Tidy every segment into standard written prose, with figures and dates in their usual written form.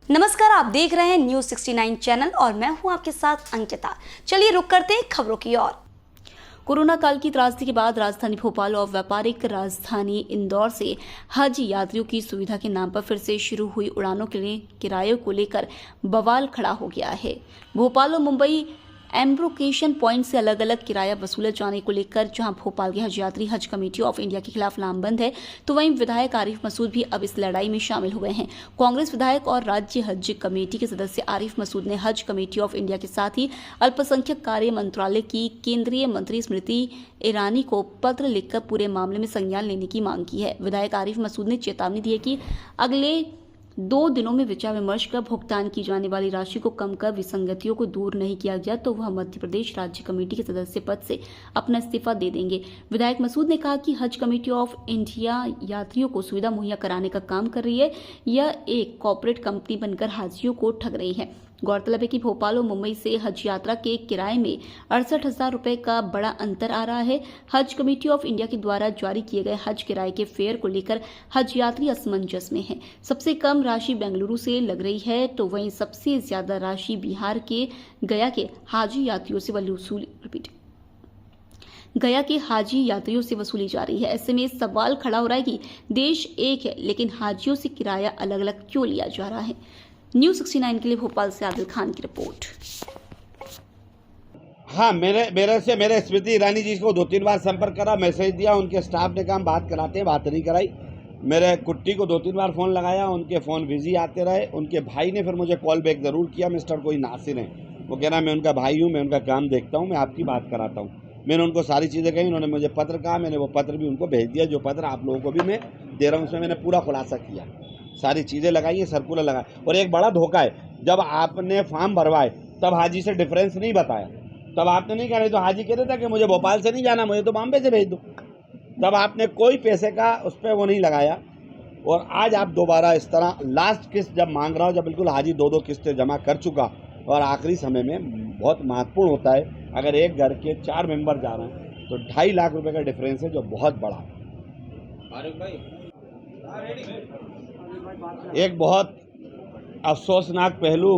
नमस्कार, आप देख रहे हैं न्यूज 69 चैनल और मैं हूं आपके साथ अंकिता। चलिए रुक करते हैं खबरों की ओर। कोरोना काल की त्रासदी के बाद राजधानी भोपाल और व्यापारिक राजधानी इंदौर से हज यात्रियों की सुविधा के नाम पर फिर से शुरू हुई उड़ानों के लिए किरायों को लेकर बवाल खड़ा हो गया है। भोपाल और मुंबई एम्ब्रोकेशन पॉइंट से अलग अलग किराया वसूले जाने को लेकर जहां भोपाल के हज यात्री हज कमेटी ऑफ इंडिया के खिलाफ लामबंद है, तो वहीं विधायक आरिफ मसूद भी अब इस लड़ाई में शामिल हुए हैं। कांग्रेस विधायक और राज्य हज कमेटी के सदस्य आरिफ मसूद ने हज कमेटी ऑफ इंडिया के साथ ही अल्पसंख्यक कार्य मंत्रालय की केंद्रीय मंत्री स्मृति ईरानी को पत्र लिखकर पूरे मामले में संज्ञान लेने की मांग की है। विधायक आरिफ मसूद ने चेतावनी दी है कि अगले 2 दिनों में विचार विमर्श कर भुगतान की जाने वाली राशि को कम कर विसंगतियों को दूर नहीं किया गया तो वह मध्य प्रदेश राज्य कमेटी के सदस्य पद से अपना इस्तीफा दे देंगे। विधायक मसूद ने कहा कि हज कमेटी ऑफ इंडिया यात्रियों को सुविधा मुहैया कराने का काम कर रही है, यह एक कॉर्पोरेट कंपनी बनकर हाजियों को ठग रही है। गौरतलब है कि भोपाल और मुंबई से हज यात्रा के किराए में 68,000 रुपए का बड़ा अंतर आ रहा है। हज कमेटी ऑफ इंडिया के द्वारा जारी किए गए हज किराए के फेयर को लेकर हज यात्री असमंजस में हैं। सबसे कम राशि बेंगलुरु से लग रही है तो वहीं सबसे ज्यादा राशि बिहार के गया के हाजी यात्रियों से वसूली जा रही है। ऐसे में सवाल खड़ा हो रहा है कि देश एक है लेकिन हाजियों से किराया अलग अलग क्यों लिया जा रहा है। न्यूज 69 के लिए भोपाल से आदिल खान की रिपोर्ट। हाँ, मेरे स्मृति ईरानी जी को 2-3 बार संपर्क करा, मैसेज दिया, उनके स्टाफ ने कहा बात कराते हैं, बात नहीं कराई। मेरे कुट्टी को 2-3 बार फ़ोन लगाया, उनके फ़ोन बिजी आते रहे। उनके भाई ने फिर मुझे कॉल बैक ज़रूर किया, मिस्टर कोई नासिर हैं, वो कह रहा मैं उनका भाई हूँ, मैं उनका काम देखता हूँ, मैं आपकी बात कराता हूँ। मैंने उनको सारी चीज़ें कही, उन्होंने मुझे पत्र कहा, मैंने वो पत्र भी उनको भेज दिया, जो पत्र आप लोगों को भी मैं दे रहा हूँ, उसमें मैंने पूरा खुलासा किया, सारी चीज़ें लगाई हैं, सर्कुलर लगाए। और एक बड़ा धोखा है, जब आपने फॉर्म भरवाए तब हाजी से डिफरेंस नहीं बताया, तब आपने नहीं कहा, नहीं तो हाजी कह देता कि मुझे भोपाल से नहीं जाना, मुझे तो बॉम्बे से भेज दो। तब आपने कोई पैसे का उस पर वो नहीं लगाया। और आज आप दोबारा इस तरह लास्ट किस्त जब मांग रहा हो, जब बिल्कुल हाजी 2-2 किस्तें जमा कर चुका और आखिरी समय में बहुत महत्वपूर्ण होता है, अगर एक घर के 4 मेंबर जा रहे हैं तो 2.5 लाख रुपए का डिफरेंस है, जो बहुत बड़ा है। एक बहुत अफसोसनाक पहलू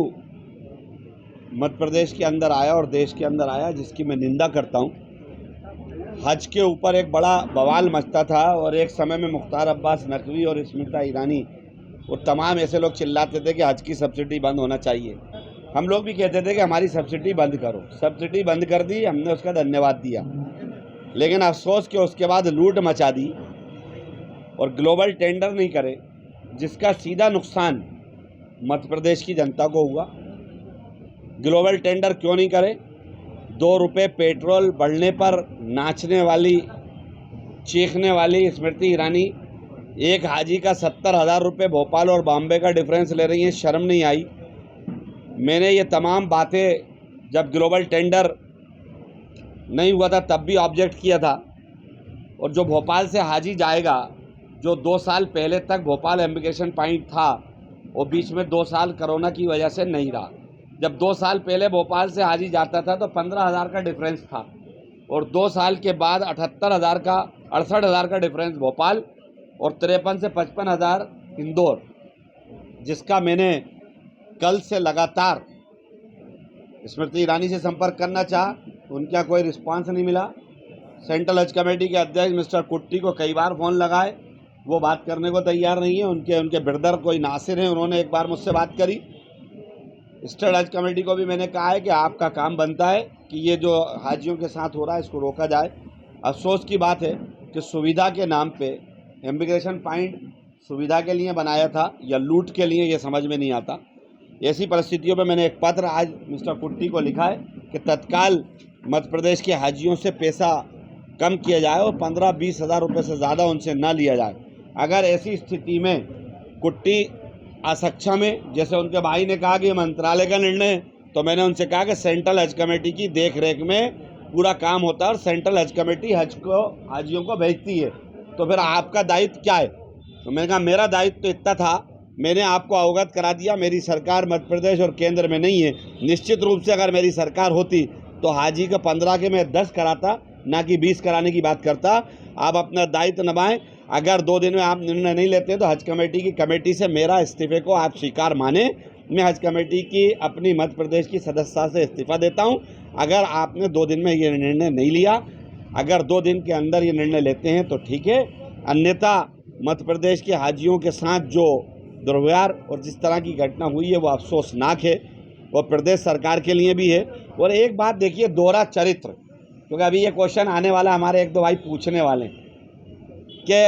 मध्य प्रदेश के अंदर आया और देश के अंदर आया, जिसकी मैं निंदा करता हूं। हज के ऊपर एक बड़ा बवाल मचता था और एक समय में मुख्तार अब्बास नकवी और स्मृति ईरानी और तमाम ऐसे लोग चिल्लाते थे कि हज की सब्सिडी बंद होना चाहिए। हम लोग भी कहते थे कि हमारी सब्सिडी बंद करो। सब्सिडी बंद कर दी, हमने उसका धन्यवाद दिया, लेकिन अफसोस कि उसके बाद लूट मचा दी और ग्लोबल टेंडर नहीं करे, जिसका सीधा नुकसान मध्य प्रदेश की जनता को हुआ। ग्लोबल टेंडर क्यों नहीं करे? 2 रुपये पेट्रोल बढ़ने पर नाचने वाली, चीखने वाली स्मृति ईरानी एक हाजी का 70,000 रुपये भोपाल और बॉम्बे का डिफरेंस ले रही हैं। शर्म नहीं आई? मैंने ये तमाम बातें जब ग्लोबल टेंडर नहीं हुआ था तब भी ऑब्जेक्ट किया था। और जो भोपाल से हाजी जाएगा, जो 2 साल पहले तक भोपाल एम्ब्रिकेशन पॉइंट था, वो बीच में 2 साल कोरोना की वजह से नहीं रहा। जब 2 साल पहले भोपाल से हाजी जाता था तो 15,000 का डिफरेंस था और 2 साल के बाद 68,000 का डिफरेंस भोपाल और 53 से 55,000 इंदौर, जिसका मैंने कल से लगातार स्मृति ईरानी से संपर्क करना चाहा, उनका कोई रिस्पांस नहीं मिला। सेंट्रल हज कमेटी के अध्यक्ष मिस्टर कुट्टी को कई बार फ़ोन लगाए, वो बात करने को तैयार नहीं है। उनके ब्रदर कोई नासिर हैं, उन्होंने एक बार मुझसे बात करी। स्टेट हज कमेटी को भी मैंने कहा है कि आपका काम बनता है कि ये जो हाजियों के साथ हो रहा है इसको रोका जाए। अफसोस की बात है कि सुविधा के नाम पे इमिग्रेशन पॉइंट सुविधा के लिए बनाया था या लूट के लिए, ये समझ में नहीं आता। ऐसी परिस्थितियों में मैंने एक पत्र आज मिस्टर कुट्टी को लिखा है कि तत्काल मध्य प्रदेश के हाजियों से पैसा कम किया जाए और 15-20 हज़ार रुपये से ज़्यादा उनसे ना लिया जाए। अगर ऐसी स्थिति में कुट्टी असक्षम है, जैसे उनके भाई ने कहा कि मंत्रालय का निर्णय है, तो मैंने उनसे कहा कि सेंट्रल हज कमेटी की देख रेख में पूरा काम होता है और सेंट्रल हज कमेटी हाजियों को भेजती है, तो फिर आपका दायित्व क्या है? तो मैंने कहा मेरा दायित्व तो इतना था, मैंने आपको अवगत करा दिया। मेरी सरकार मध्य प्रदेश और केंद्र में नहीं है। निश्चित रूप से अगर मेरी सरकार होती तो हाजी का 15 के मैं 10 कराता, ना कि 20 कराने की बात करता। आप अपना दायित्व निभाएं। अगर 2 दिन में आप निर्णय नहीं लेते तो हज कमेटी की कमेटी से मेरा इस्तीफे को आप स्वीकार माने मैं हज कमेटी की अपनी मध्य प्रदेश की सदस्यता से इस्तीफा देता हूं। अगर आपने 2 दिन में ये निर्णय नहीं लिया, अगर 2 दिन के अंदर ये निर्णय लेते हैं तो ठीक है, अन्यथा मध्य प्रदेश के हाजियों के साथ जो दुर्व्यवहार और जिस तरह की घटना हुई है वो अफसोसनाक है और प्रदेश सरकार के लिए भी है। और एक बात देखिए, दोहरा चरित्र, क्योंकि अभी ये क्वेश्चन आने वाला, हमारे 1-2 भाई पूछने वाले कि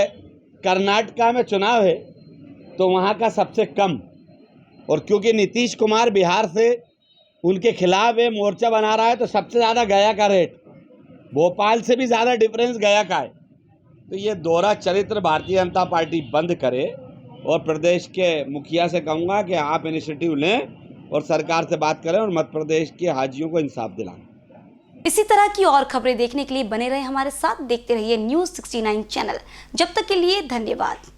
कर्नाटका में चुनाव है तो वहाँ का सबसे कम, और क्योंकि नीतीश कुमार बिहार से उनके खिलाफ ये मोर्चा बना रहा है तो सबसे ज़्यादा गया का रेट, भोपाल से भी ज़्यादा डिफरेंस गया का है। तो ये दोहरा चरित्र भारतीय जनता पार्टी बंद करे और प्रदेश के मुखिया से कहूँगा कि आप इनिशिएटिव लें और सरकार से बात करें और मध्य प्रदेश के हाजियों को इंसाफ दिलाएं। इसी तरह की और खबरें देखने के लिए बने रहे हमारे साथ, देखते रहिए न्यूज़ 69 चैनल। जब तक के लिए धन्यवाद।